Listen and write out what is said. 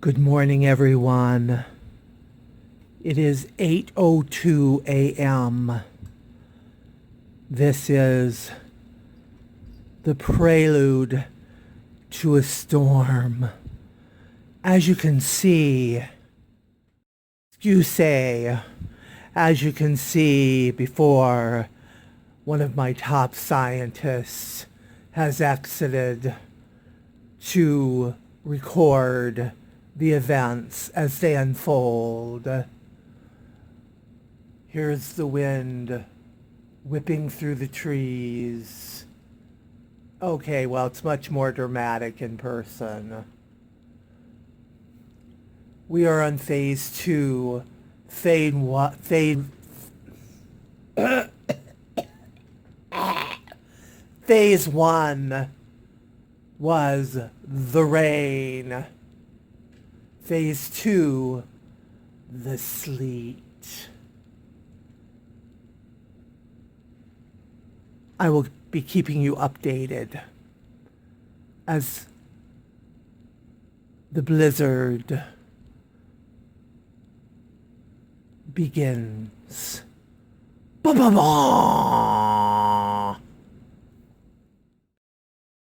Good morning, everyone. It is 8:02 a.m. This is the prelude to a storm. As you can see, as you can see before, one of my top scientists has exited to record the events as they unfold. Here's the wind whipping through the trees. Okay, well, it's much more dramatic in person. We are on phase 2. Phase 1 was the rain. Phase 2, the sleet. I will be keeping you updated as the blizzard begins. Ba-ba-ba!